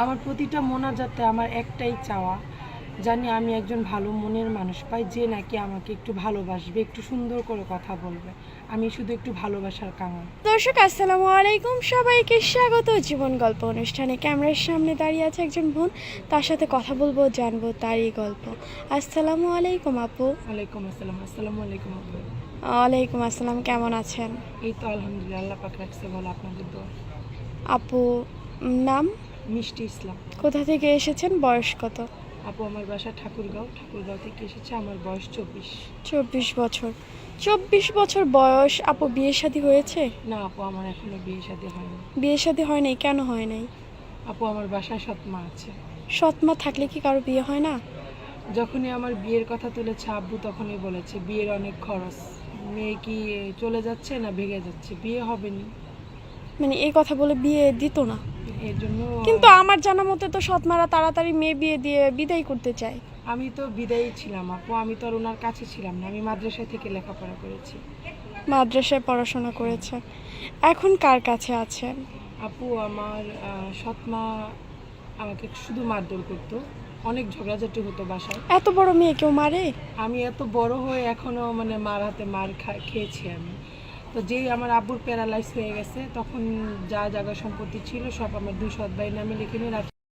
আমার প্রতিটা মোনাজাতে আমার একটাই চাওয়া, জানি আমি একজন ভালো মনের মানুষ পাই, যে নাকি আমাকে একটু ভালোবাসবে, একটু সুন্দর করে কথা বলবে। আমি শুধু একটু ভালোবাসার কাঙাল। দর্শক আসসালামু আলাইকুম, সবাইকে স্বাগত জীবন গল্প অনুষ্ঠানে। ক্যামেরার সামনে দাঁড়িয়ে আছে একজন বোন, তার সাথে কথা বলবো, জানবো তারই গল্প। আসসালামু আলাইকুম আপু। ওয়ালাইকুম আসসালাম। আসসালামু আলাইকুম আপু। ওয়ালাইকুম আসসালাম, কেমন আছেন? এই তো আলহামদুলিল্লাহ, আল্লাহ পাক রাখছে ভালো, আপনাদের দোয়া। আপু নাম? মিষ্টি ইসলাম। কোথা থেকে এসেছেন, বয়স কত? আপু আমার বাসা ঠাকুরগাঁও থেকে এসেছে, আমার বয়স 24। 24 বছর। 24 বছর বয়স, আপু বিয়ে শাদী হয়েছে? না আপু, আমার এখনো বিয়ে শাদী হয়নি। বিয়ে শাদী হয় নাই, কেন হয় নাই? আপু আমার বাসায় সৎমা আছে। সৎমা থাকলে কি কারো বিয়ে হয় না? যখনই আমার বিয়ের কথা তুলেছে আব্বু, তখনই বলেছে বিয়ের অনেক খরচ, মেয়ে কি চলে যাচ্ছে না ভেগে যাচ্ছে, বিয়ে হবে না। মানে এই কথা বলে বিয়ে দিত না? এর জন্য কিন্তু আমার জানা মতে তো সৎমারা তাড়াতাড়ি মেয়ে বিয়ে দিয়ে বিদায় করতে চায়। আমি তো বিদায়ী ছিলাম আপু, আমি তো আর ওনার কাছে ছিলাম না, আমি মাদ্রাসায় থেকে লেখাপড়া করেছি। মাদ্রাসায় পড়াশোনা করেছে। এখন কার কাছে আছেন? আপু আমার সৎমা আমাকে শুধু মারধর করতো, অনেক ঝগড়াঝাটি হতো বাসায়। এত বড় মেয়ে কেউ মারে? আমি এত বড় হয়ে এখনো মানে মার হাতে মার খেয়েছি আমি। তো যেই আমার আব্বুর প্যারালাইজ হয়ে গেছে, তখন যা জায়গা সম্পত্তি ছিল সব আমার দুই সৎ ভাইয়ের নামে লিখে নিয়ে